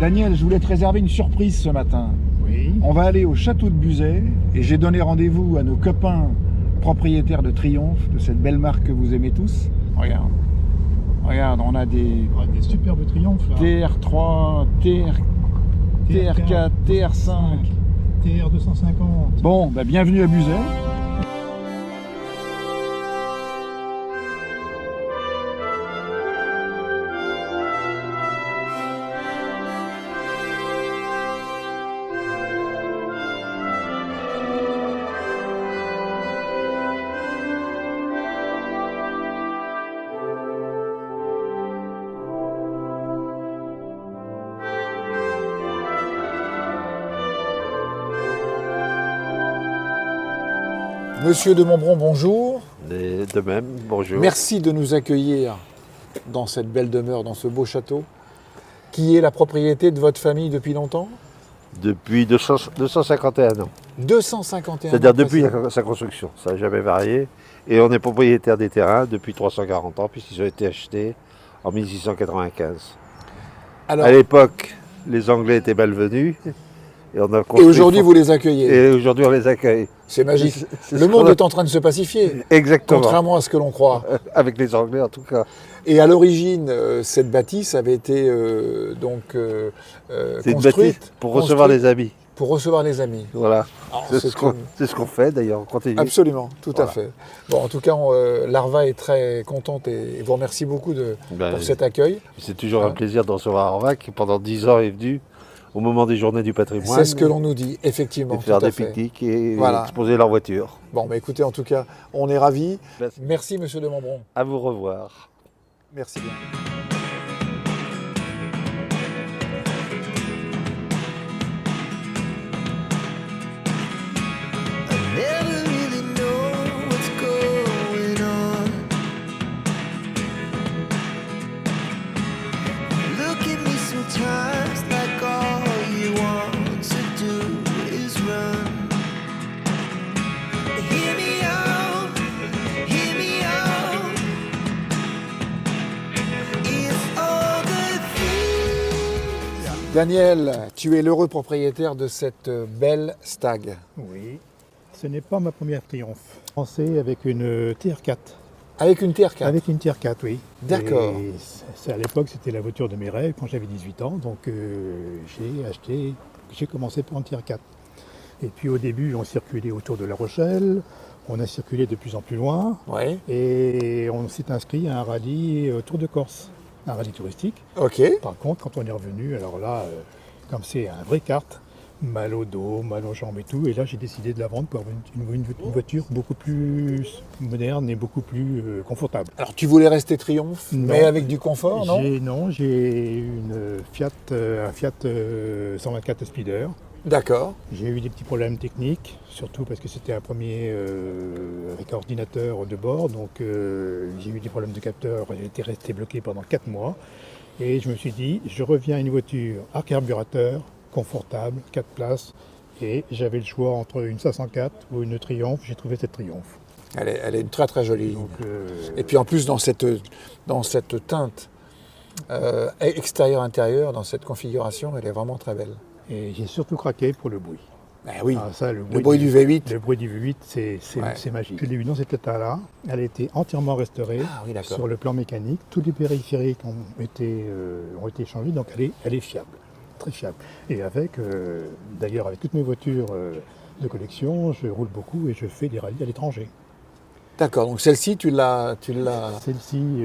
Daniel, je voulais te réserver une surprise ce matin. Oui. On va aller au château de Buzet et j'ai donné rendez-vous à nos copains propriétaires de Triomphe, de cette belle marque que vous aimez tous. Regarde. Regarde, on a des Ah, des superbes triomphes là. TR3, TR4, TR5. TR250. Bon, bah bienvenue à Buzet. Monsieur de Montbron, bonjour. Et de même, bonjour. Merci de nous accueillir dans cette belle demeure, dans ce beau château, qui est la propriété de votre famille depuis longtemps? Depuis 251 ans. 251 C'est-à-dire ans depuis précédents. sa construction. Ça n'a jamais varié. Et on est propriétaire des terrains depuis 340 ans, puisqu'ils ont été achetés en 1695. Alors, À l'époque, les Anglais étaient malvenus. Et on a et construit aujourd'hui, vous les accueillez. Et aujourd'hui, on les accueille. C'est magique. C'est Le ce monde qu'on a- est en train de se pacifier, Exactement. contrairement à ce que l'on croit. Avec les Anglais, en tout cas. Et à l'origine, cette bâtisse avait été C'est une construite bâtisse pour recevoir les amis. pour recevoir les amis. Voilà. Alors, C'est c'est ce qu'on fait, d'ailleurs. On continue. Absolument, tout à Voilà. fait. Bon, en tout cas, Larva est très contente et vous remercie beaucoup Ben, pour cet accueil. C'est toujours un plaisir de recevoir Arvac, qui pendant 10 ans est venu au moment des journées du patrimoine. C'est ce que l'on nous dit, effectivement. Et de faire tout à des fait. pique-niques et Voilà. exposer leur voiture. Bon, bah écoutez, en tout cas, on est ravis. Merci. Merci, monsieur de Montbron. À vous revoir. Merci bien. Never really know what's going on. Look at me sometimes like all you want to do is run. Hear me out, hear me out. If all the things Daniel, tu es l'heureux propriétaire de cette belle stag. Oui. Ce n'est pas ma première triomphe. Commencé avec une TR4. Avec une TR4. Avec une TR4, oui. D'accord. Et à l'époque, c'était la voiture de mes rêves quand j'avais 18 ans. Donc j'ai commencé par une TR4. Et puis au début, on circulait autour de La Rochelle. On a circulé de plus en plus loin. Oui. Et on s'est inscrit à un rallye Tour de Corse. Un rallye touristique. Ok. Par contre, quand on est revenu, alors là, comme c'est un vrai kart, mal au dos, mal aux jambes et tout, et là j'ai décidé de la vendre pour avoir une voiture beaucoup plus moderne et beaucoup plus confortable. Alors, tu voulais rester Triomphe, Non. mais avec du confort, non? J'ai une un Fiat 124 Speeder. D'accord. J'ai eu des petits problèmes techniques, surtout parce que c'était un premier avec ordinateur de bord, donc j'ai eu des problèmes de capteur, j'ai été resté bloqué pendant 4 mois, et je me suis dit, je reviens à une voiture à carburateur, confortable, 4 places, et j'avais le choix entre une 504 ou une Triumph, j'ai trouvé cette Triumph. Elle est très très jolie. Donc, Et puis en plus, dans cette teinte extérieur-intérieur, dans cette configuration, elle est vraiment très belle. et j'ai surtout craqué pour le bruit. Ben oui, Ah, ça, le bruit du V8. Le bruit du V8, c'est magique. Je l'ai eu dans cet état-là. Elle a été entièrement restaurée Ah oui, d'accord. sur le plan mécanique. Tous les périphériques ont été changés, donc elle est fiable, très fiable. Et d'ailleurs, avec toutes mes voitures de collection, je roule beaucoup et je fais des rallyes à l'étranger. D'accord, donc celle-ci, tu l'as... Celle-ci,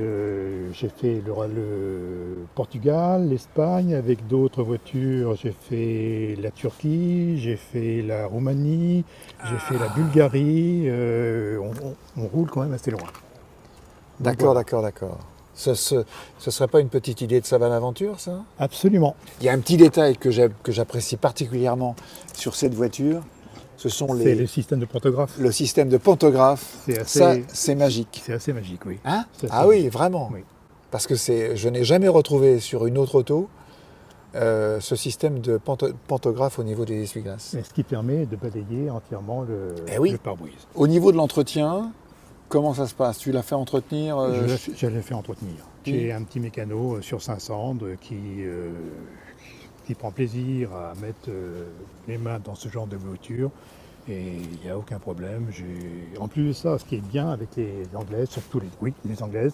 j'ai fait le Portugal, l'Espagne, avec d'autres voitures, j'ai fait la Turquie, j'ai fait la Roumanie, j'ai fait la Bulgarie, on roule quand même assez loin. D'accord, voilà. d'accord. Ce serait pas une petite idée de savane aventure, ça? Absolument. Il y a un petit détail que j'apprécie particulièrement sur cette voiture, ce sont C'est le système de pantographe. le système de pantographe. C'est assez- Ça, c'est magique. C'est assez magique, oui. Hein? C'est Ah assez oui, magique. vraiment. Oui. Parce que je n'ai jamais retrouvé sur une autre auto ce système de pantographe au niveau des essuie-glaces. Et ce qui permet de balayer entièrement Eh oui. le pare-brise. Au niveau de l'entretien, comment ça se passe? Tu l'as fait entretenir Je l'ai fait entretenir. J'ai un petit mécano sur 500 qui qui prend plaisir à mettre les mains dans ce genre de voiture. Et il n'y a aucun problème. En plus de ça, ce qui est bien avec les Anglaises, surtout les Anglaises,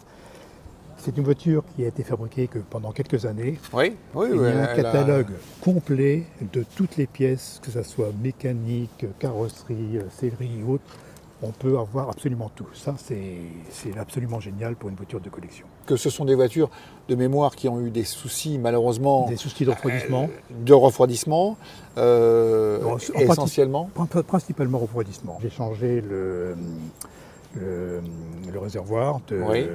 c'est une voiture qui a été fabriquée que pendant quelques années. Oui, oui, Il y a un elle catalogue complet de toutes les pièces, que ce soit mécanique, carrosserie, sellerie ou autre. On peut avoir absolument tout. Ça, c'est absolument génial pour une voiture de collection. Que ce sont des voitures de mémoire qui ont eu des soucis, malheureusement, Des soucis de refroidissement. de refroidissement, essentiellement. Principalement refroidissement. J'ai changé le réservoir de... Oui.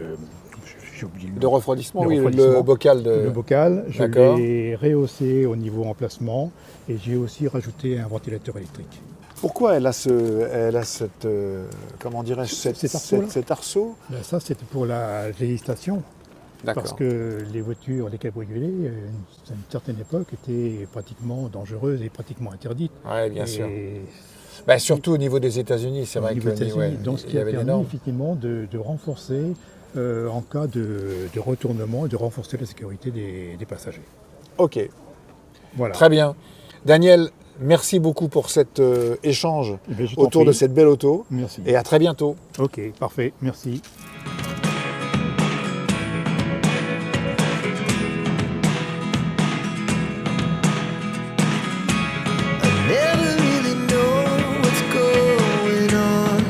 J'ai oublié le nom. De refroidissement, Le oui, refroidissement. le bocal de... Le bocal, je D'accord. l'ai rehaussé au niveau emplacement et j'ai aussi rajouté un ventilateur électrique. Pourquoi elle a cette, comment dirais-je, cet arceau? Ben, ça, c'était pour la législation. Parce D'accord. que les voitures, les cabriolets, à une certaine époque, étaient pratiquement dangereuses et pratiquement interdites. Oui, bien Et sûr. Bah, surtout au niveau des États-Unis, c'est au vrai niveau que des États-Unis, ouais, donc ce il qui y a avait des permis normes. effectivement de renforcer, en cas de retournement, et de renforcer la sécurité des passagers. Ok, Voilà. très bien. Daniel, merci beaucoup pour cet échange Eh bien, je t'en autour de prie. cette belle auto. Merci. Et à très bientôt. Ok, parfait, merci. I never really know what's going on.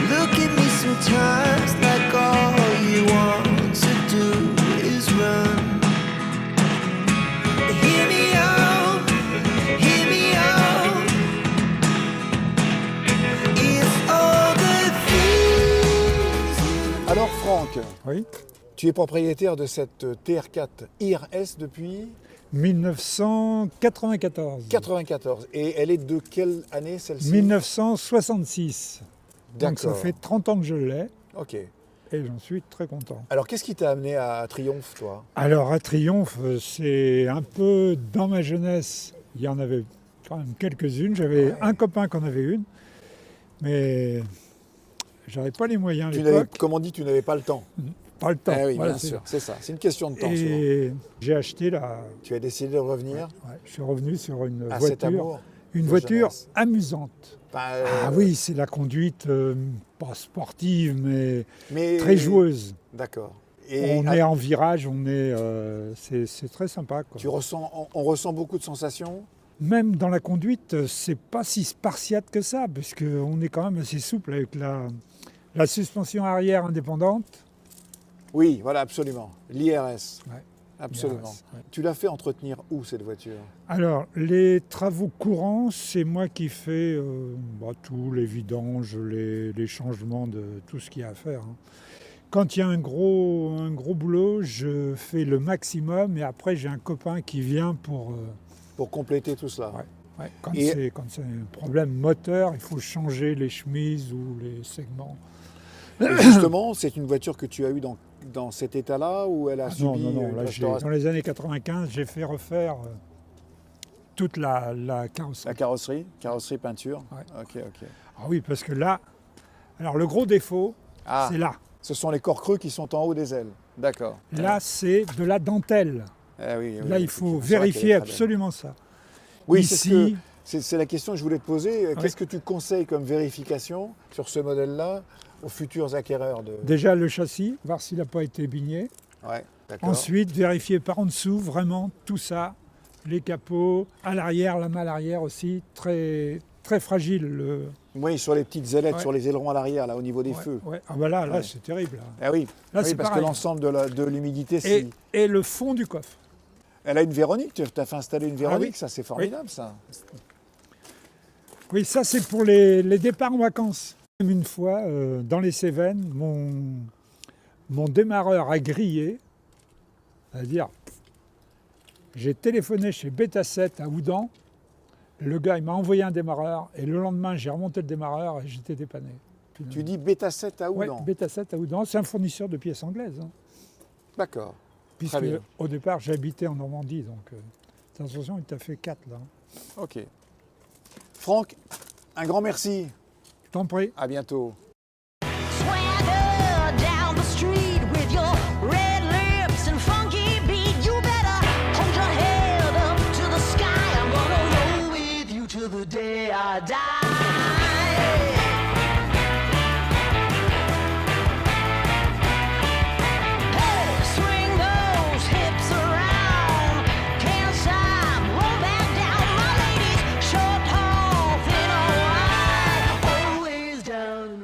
Look at me sometimes like all you want to do is run. Hear me out, hear me out. It's all the things. Alors Franck, Oui. tu es propriétaire de cette TR4 IRS depuis 1994. 94. Et elle est de quelle année celle-ci? 1966. Donc ça D'accord. fait 30 ans que je l'ai Ok. et j'en suis très content. Alors qu'est-ce qui t'a amené à Triomphe, toi? Alors à Triomphe, c'est un peu dans ma jeunesse, il y en avait quand même quelques-unes. J'avais un copain qui en avait une, mais j'avais pas les moyens à l'époque, Comme on dit, tu n'avais pas le temps. pas le temps. Eh oui, Voilà, bien c'est- sûr, c'est ça. C'est une question de temps, souvent. Et j'ai acheté la. Tu as décidé de revenir Ouais, je suis revenu sur une à cet voiture, amour une de voiture jeunesse. amusante. Enfin, Ah oui, c'est la conduite pas sportive, mais très joueuse. D'accord. On est en virage, c'est très sympa, quoi. on ressent beaucoup de sensations. Même dans la conduite, c'est pas si spartiate que ça, parce qu'on est quand même assez souple avec la suspension arrière indépendante. Oui, voilà, absolument. L'IRS. Ouais. Absolument. IRS, ouais. Tu l'as fait entretenir où, cette voiture? Alors, les travaux courants, c'est moi qui fais tous les vidanges, les changements de tout ce qu'il y a à faire, hein. Quand il y a un gros boulot, je fais le maximum et après j'ai un copain qui vient pour... Pour compléter tout cela. Ouais, quand Et- c'est un problème moteur, il faut changer les chemises ou les segments. Et justement, c'est une voiture que tu as eue dans cet état-là, où elle a Non, subi une là, restauration? dans les années 95, j'ai fait refaire toute la carrosserie. La carrosserie peinture. Ouais. Ok, ok. Ah oui, parce que là, alors le gros défaut, Ah, c'est là. ce sont les corps creux qui sont en haut des ailes. D'accord. Là, c'est de la dentelle. Eh oui, oui, Là, il c'est faut vrai qu'elle est vérifier très belle. absolument ça. Oui, Ici, c'est la question que je voulais te poser. Qu'est-ce que tu conseilles comme vérification sur ce modèle-là aux futurs acquéreurs de... déjà le châssis, voir s'il n'a pas été bigné. Ouais, d'accord. Ensuite, vérifier par en dessous vraiment tout ça. Les capots, à l'arrière, la malle arrière aussi, très, très fragile. Oui, sur les petites ailettes, Ouais. sur les ailerons à l'arrière, là, au niveau des Ouais, feux. ouais. Ah bah là, Ouais. c'est terrible. Là, Ah oui, Là, oui c'est parce pareil. que l'ensemble de l'humidité, Et le fond du coffre. Elle a une Véronique, tu as fait installer une Véronique, oui. ça c'est formidable ça. Oui, ça c'est pour les départs en vacances. Une fois, dans les Cévennes, mon démarreur a grillé. C'est-à-dire, j'ai téléphoné chez Beta 7 à Oudan. Le gars, il m'a envoyé un démarreur. Et le lendemain, j'ai remonté le démarreur et j'étais dépanné. Tu dis Beta 7 à Ouais, Oudan. Beta 7 à Oudan, c'est un fournisseur de pièces anglaises, hein. D'accord. Puisque bien. au départ, j'habitais en Normandie. Donc, attention, il t'a fait 4 là. Ok. Franck, un grand merci. Je t'en prie. À bientôt. Swagger down the street with your red lips and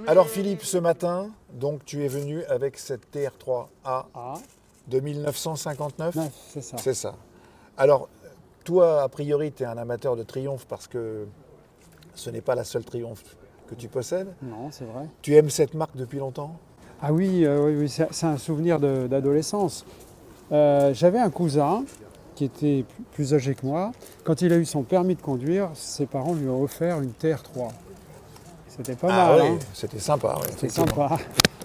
Alors Philippe, ce matin, donc tu es venu avec cette TR3A Ah, de 1959. neuf, c'est ça. C'est ça. Alors, toi, a priori, tu es un amateur de Triumph parce que ce n'est pas la seule Triumph que tu possèdes. Non, c'est vrai. Tu aimes cette marque depuis longtemps? Ah oui, oui, c'est un souvenir d'adolescence. J'avais un cousin qui était plus âgé que moi. Quand il a eu son permis de conduire, ses parents lui ont offert une TR3. C'était pas Ah mal, oui, hein. c'était sympa. Oui, C'était effectivement. sympa.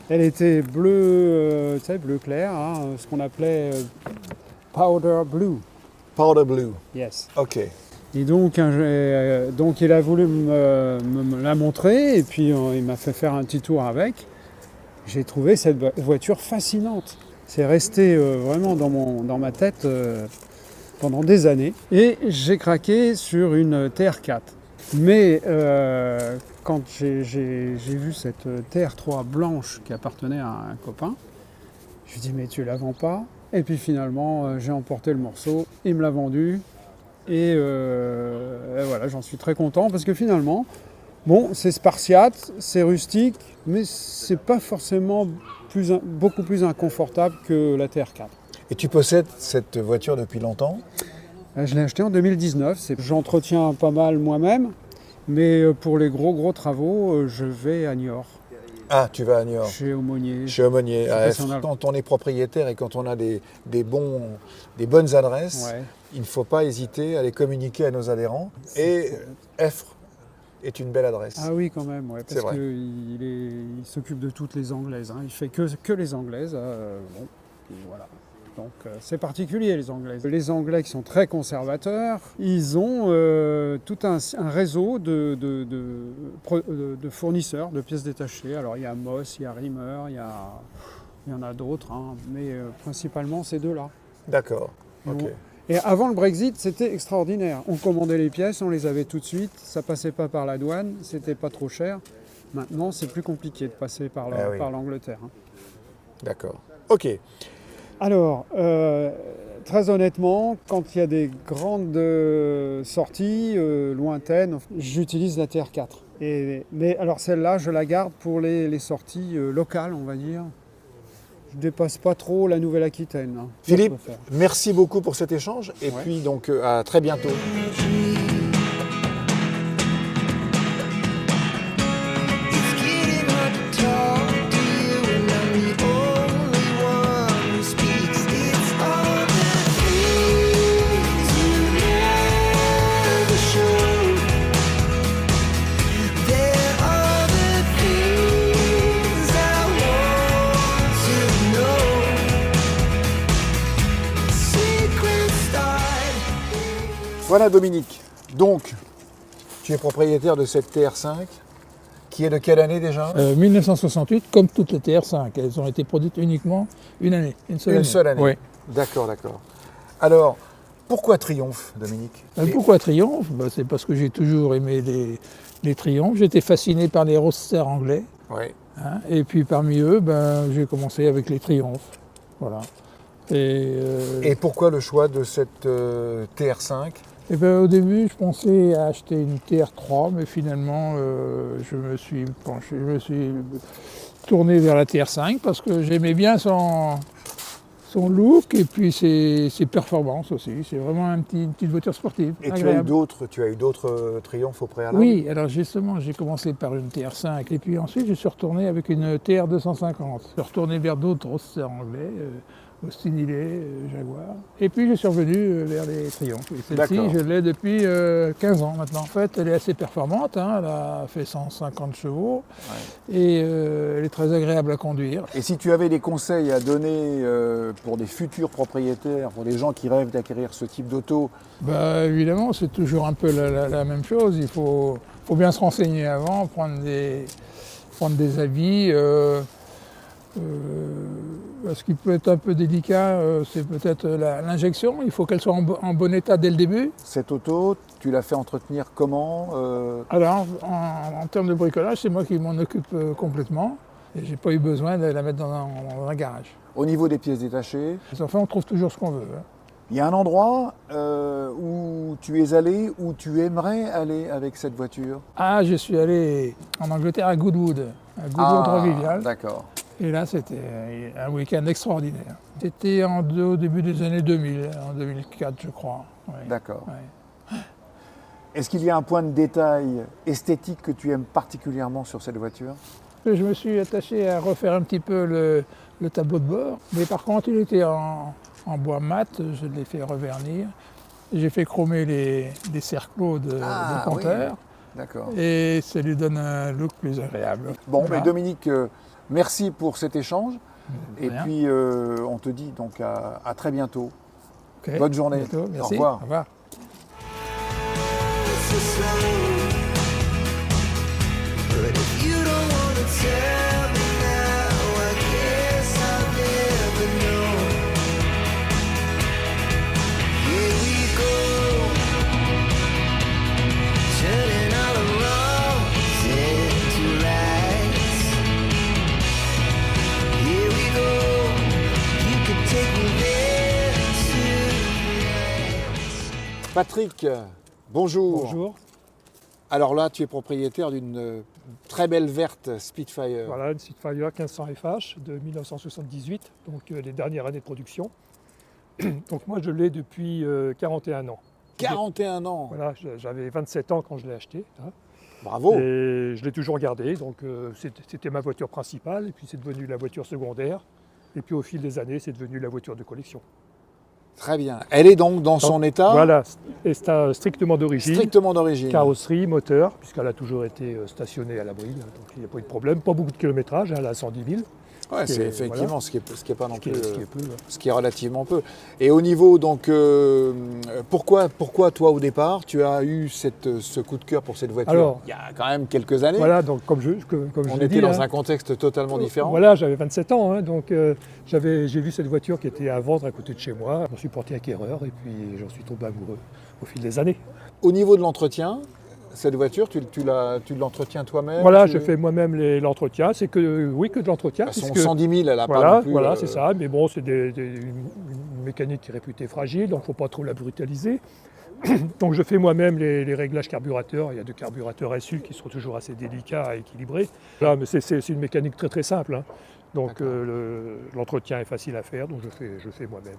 Elle était bleue, tu sais, bleu clair, hein, ce qu'on appelait powder blue. Powder Blue, Yes. ok. Et donc, donc il a voulu me la montrer et puis il m'a fait faire un petit tour avec. J'ai trouvé cette voiture fascinante. C'est resté vraiment dans ma tête pendant des années. Et j'ai craqué sur une TR4. Mais quand j'ai vu cette TR3 blanche qui appartenait à un copain, je lui ai dit mais tu la vends pas? Et puis finalement j'ai emporté le morceau, il me l'a vendu. Et voilà, j'en suis très content parce que finalement, bon, c'est spartiate, c'est rustique, mais c'est pas forcément beaucoup plus inconfortable que la TR4. Et tu possèdes cette voiture depuis longtemps? Je l'ai acheté en 2019, j'entretiens pas mal moi-même, mais pour les gros travaux, je vais à Niort, Ah, tu vas à Niort, chez Aumônier. chez Aumônier. pas si on a- Quand on est propriétaire et quand on a des bonnes adresses, Ouais. il ne faut pas hésiter à les communiquer à nos adhérents. Et Effre est une belle adresse. Ah oui, quand même, ouais, C'est parce vrai. qu'il s'occupe de toutes les Anglaises. Hein. Il fait que les Anglaises. Bon, et voilà. Donc c'est particulier les Anglaises. Les Anglais qui sont très conservateurs, ils ont tout un réseau de fournisseurs de pièces détachées. Alors il y a Moss, il y a Riemer, il y en a d'autres, hein, mais principalement ces deux-là. D'accord, Et ok. Et avant le Brexit, c'était extraordinaire. On commandait les pièces, on les avait tout de suite, ça passait pas par la douane, c'était pas trop cher. Maintenant, c'est plus compliqué de passer par Ah oui. l'Angleterre. Hein. D'accord. Ok. Alors, très honnêtement, quand il y a des grandes sorties lointaines, j'utilise la TR4. Mais alors celle-là, je la garde pour les sorties locales, on va dire. Je dépasse pas trop la Nouvelle-Aquitaine. Hein. Ça, je Philippe, peux faire. merci beaucoup pour cet échange et Ouais. puis donc à très bientôt. It's getting hard to talk to you, and I'm the only one who speaks. It's all the things you never show. There are the things I want to know. Secrets start. Voilà Dominique. Donc, tu es propriétaire de cette TR5 qui est de quelle année déjà? 1968, comme toutes les TR5, elles ont été produites uniquement une année, une seule Une année. seule année. Oui. D'accord, d'accord. Alors, pourquoi Triomphe, Dominique? Pourquoi Triomphe? C'est parce que j'ai toujours aimé les Triumph. J'étais fasciné par les roadsters anglais. Oui. Hein, et puis parmi eux, j'ai commencé avec les Triumph. Voilà. Et pourquoi le choix de cette TR5? Au début, je pensais à acheter une TR3, mais finalement, je me suis tourné vers la TR5 parce que j'aimais bien son look et puis ses performances aussi. C'est vraiment une petite voiture sportive. Et agréable. tu as eu d'autres Triumph au préalable? Oui, alors justement, j'ai commencé par une TR5 et puis ensuite je suis retourné avec une TR250. Je suis retourné vers d'autres roadsters anglais, Austin Hillet, Jaguar. Et puis je suis revenu vers les Triumph. Et celle-ci, D'accord. je l'ai depuis 15 ans maintenant. En fait, elle est assez performante, hein, elle a fait 150 chevaux et elle est très agréable à conduire. Et si tu avais des conseils à donner pour des futurs propriétaires, pour les gens qui rêvent d'acquérir ce type d'auto? Évidemment, c'est toujours un peu la même chose. Il faut bien se renseigner avant, prendre des avis. Ce qui peut être un peu délicat, c'est peut-être l'injection. Il faut qu'elle soit en bon état dès le début. Cette auto, tu l'as fait entretenir comment Alors, en termes de bricolage, c'est moi qui m'en occupe complètement. Et j'ai pas eu besoin de la mettre dans un garage. Au niveau des pièces détachées, Enfin, on trouve toujours ce qu'on veut. Hein. il y a un endroit où tu es allé, où tu aimerais aller avec cette voiture? Ah, je suis allé en Angleterre à Goodwood Trois-Rivières. D'accord. Et là, c'était un week-end extraordinaire. C'était au début des années 2000, en 2004, je crois. Ouais. D'accord. Ouais. Est-ce qu'il y a un point de détail esthétique que tu aimes particulièrement sur cette voiture? Je me suis attaché à refaire un petit peu le tableau de bord. Mais par contre, il était en bois mat, je l'ai fait revernir. J'ai fait chromer les cerclos de compteur. Oui. D'accord. Et ça lui donne un look plus agréable. Bon, Voilà. mais Dominique, merci pour cet échange. Et rien. puis, on te dit donc à très bientôt. Ok. Bonne journée. Bientôt, merci. Au revoir. Au revoir. so slow. But if you don't wanna tell me now, I guess I'll never know. Here we go, turning all the wrongs into rights. Here we go, you could take me there tonight. Patrick, bonjour. Bonjour. Alors là, tu es propriétaire d'une très belle verte Spitfire. Voilà, une Spitfire 1500 FH de 1978, donc les dernières années de production. Donc moi je l'ai depuis 41 ans. 41 ans. Voilà, j'avais 27 ans quand je l'ai acheté. Hein, Bravo. et je l'ai toujours gardé, donc c'était ma voiture principale, et puis c'est devenu la voiture secondaire. Et puis au fil des années, c'est devenu la voiture de collection. Très bien. Elle est donc dans son état Voilà, et c'est strictement d'origine. strictement d'origine. Carrosserie, moteur, puisqu'elle a toujours été stationnée à l'abri, donc il n'y a pas eu de problème. Pas beaucoup de kilométrage, elle a 110 000. Ouais, Ce qui c'est est- effectivement voilà. ce qui est pas non Ce qui plus, est- ce qui est peu, ouais. ce qui est relativement peu. Et au niveau donc, pourquoi toi au départ tu as eu ce coup de cœur pour cette voiture? Alors, il y a quand même quelques années. Voilà, donc comme je On l'ai était dit, dans hein, un contexte totalement différent. Voilà, j'avais 27 ans, hein, donc j'ai vu cette voiture qui était à vendre à côté de chez moi. Je m'en suis porté acquéreur et puis j'en suis tombé amoureux au fil des années. Au niveau de l'entretien, cette voiture, tu l'entretiens toi-même? Voilà, tu- je fais moi-même l'entretien. C'est que de l'entretien. Son puisque- 110 000, elle a pas Voilà, non plus. voilà, c'est ça. Mais bon, c'est une mécanique qui est réputée fragile, donc il ne faut pas trop la brutaliser. Donc je fais moi-même les réglages carburateurs. Il y a deux carburateurs SU qui sont toujours assez délicats à équilibrer. Là, mais c'est une mécanique très très simple, hein. Donc l'entretien est facile à faire, donc je fais moi-même.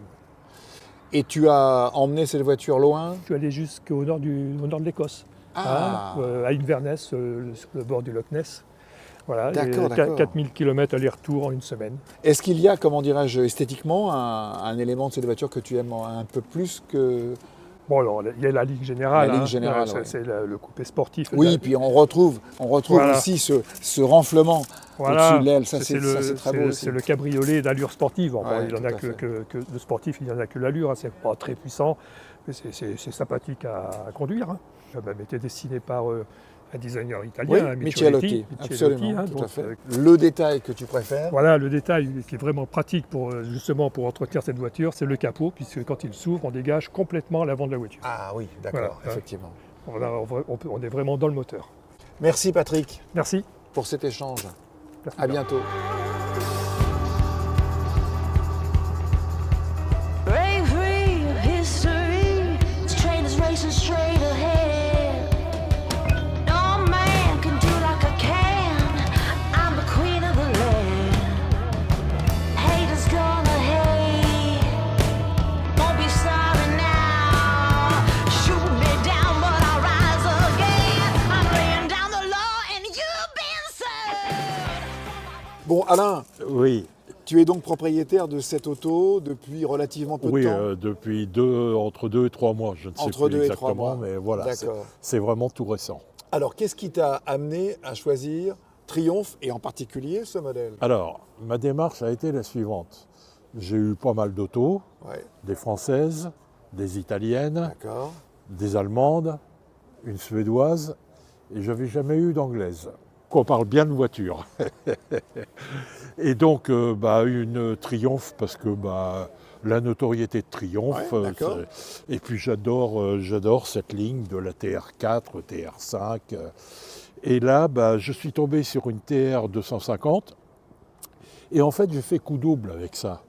Et tu as emmené cette voiture loin? Je suis allé jusqu'au nord de l'Écosse, Ah, à Inverness, sur le bord du Loch Ness. Voilà, D'accord, et d'accord. 4000 km aller-retour en une semaine. Est-ce qu'il y a, comment dirais-je, esthétiquement, un élément de cette voiture que tu aimes un peu plus que... Bon, alors, il y a la ligne générale. La ligne hein. générale, C'est ouais. c'est le coupé sportif. Oui, puis on retrouve Voilà. aussi ce renflement au-dessus de l'aile. Ça, c'est très beau aussi. C'est le cabriolet d'allure sportive. Bon, Ouais, il en tout a à que, fait. que de sportif, il n'y en a que l'allure. Hein. C'est pas très puissant, mais c'est sympathique à conduire. Hein. Ça a même été dessiné par un designer italien, Oui, Michelotti, absolument, hein. tout à Donc, fait. Le détail que tu préfères? voilà, le détail qui est vraiment pratique justement pour entretenir cette voiture, c'est le capot, puisque quand il s'ouvre, on dégage complètement l'avant de la voiture. Ah oui, d'accord, Voilà. effectivement. On est vraiment dans le moteur. Merci Patrick Merci. pour cet échange. Merci. À bientôt. Bravery of history, this train is racing straight ahead. No man can do like I can. I'm the queen of the land. Haters gonna hate. Won't be sorry now. Shoot me down, but I'll rise again. I'm laying down the law, and you've been served. Bon, Alain, Oui, tu es donc propriétaire de cette auto depuis relativement peu oui, de temps? depuis entre 2 et 3 mois, je ne sais Entre plus 2 et 3 exactement, mois. mais voilà, D'accord. c'est vraiment tout récent. Alors, qu'est-ce qui t'a amené à choisir Triumph et en particulier ce modèle? Alors, ma démarche a été la suivante. J'ai eu pas mal d'autos, Ouais, des françaises, des italiennes, d'accord. des allemandes, une suédoise, et je n'avais jamais eu d'anglaise. qu'on parle bien de voiture. Et donc, une Triumph, parce que la notoriété de Triumph. Ouais, d'accord. Et puis j'adore cette ligne de la TR4, TR5. Et là, je suis tombé sur une TR 250. Et en fait, j'ai fait coup double avec ça.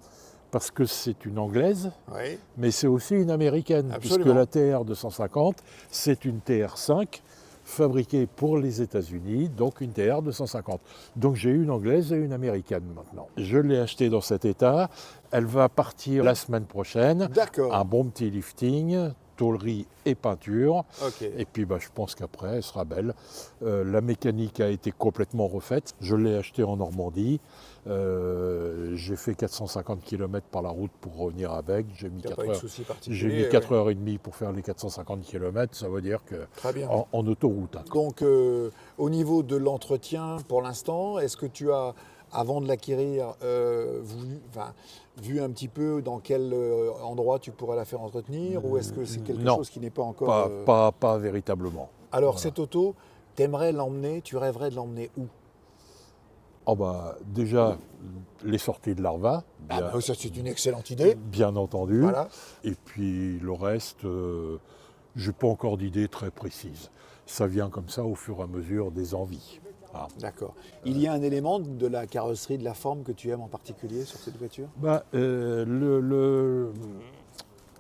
Parce que c'est une anglaise, Oui. mais c'est aussi une américaine. Absolument. Puisque la TR 250, c'est une TR5 fabriquée pour les États-Unis, donc une TR 250. Donc j'ai une anglaise et une américaine maintenant. Je l'ai achetée dans cet état. Elle va partir la semaine prochaine. D'accord. Un bon petit lifting, tôlerie et peinture. Ok. Et puis je pense qu'après, elle sera belle. La mécanique a été complètement refaite. Je l'ai achetée en Normandie. J'ai fait 450 km par la route pour revenir avec. J'ai mis T'as 4 pas eu de heures. soucis J'ai particuliers. mis 4 heures et demie pour faire les 450 km. Ça veut dire que Très bien. en autoroute. Hein. Donc, au niveau de l'entretien, pour l'instant, est-ce que tu as, avant de l'acquérir, vu un petit peu dans quel endroit tu pourrais la faire entretenir, ou est-ce que c'est quelque Non. chose qui n'est pas encore... Pas véritablement. Alors, Voilà. cette auto, t'aimerais l'emmener, tu rêverais de l'emmener où? Déjà, les sorties de l'Arva, Ça, c'est une excellente idée. bien entendu. Voilà. Et puis le reste, je n'ai pas encore d'idée très précise. Ça vient comme ça au fur et à mesure des envies. Ah. D'accord. Il y a un élément de la carrosserie, de la forme que tu aimes en particulier sur cette voiture?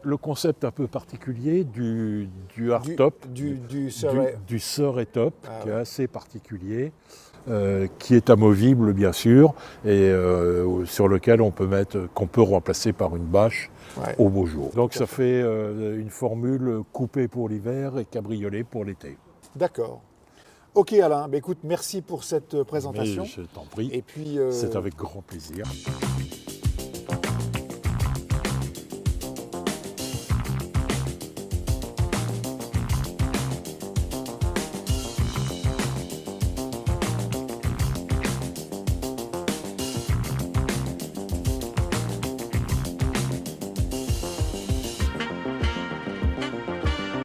Le concept un peu particulier du hardtop, du Surrey. du Surrey top, Ah qui est ouais. assez particulier, qui est amovible bien sûr, et sur lequel qu'on peut remplacer par une bâche Ouais. au beau jour. Donc Tout à ça fait une formule coupée pour l'hiver et cabriolet pour l'été. D'accord. Ok Alain, écoute, merci pour cette présentation. Mais je t'en prie, Et puis, c'est avec grand plaisir.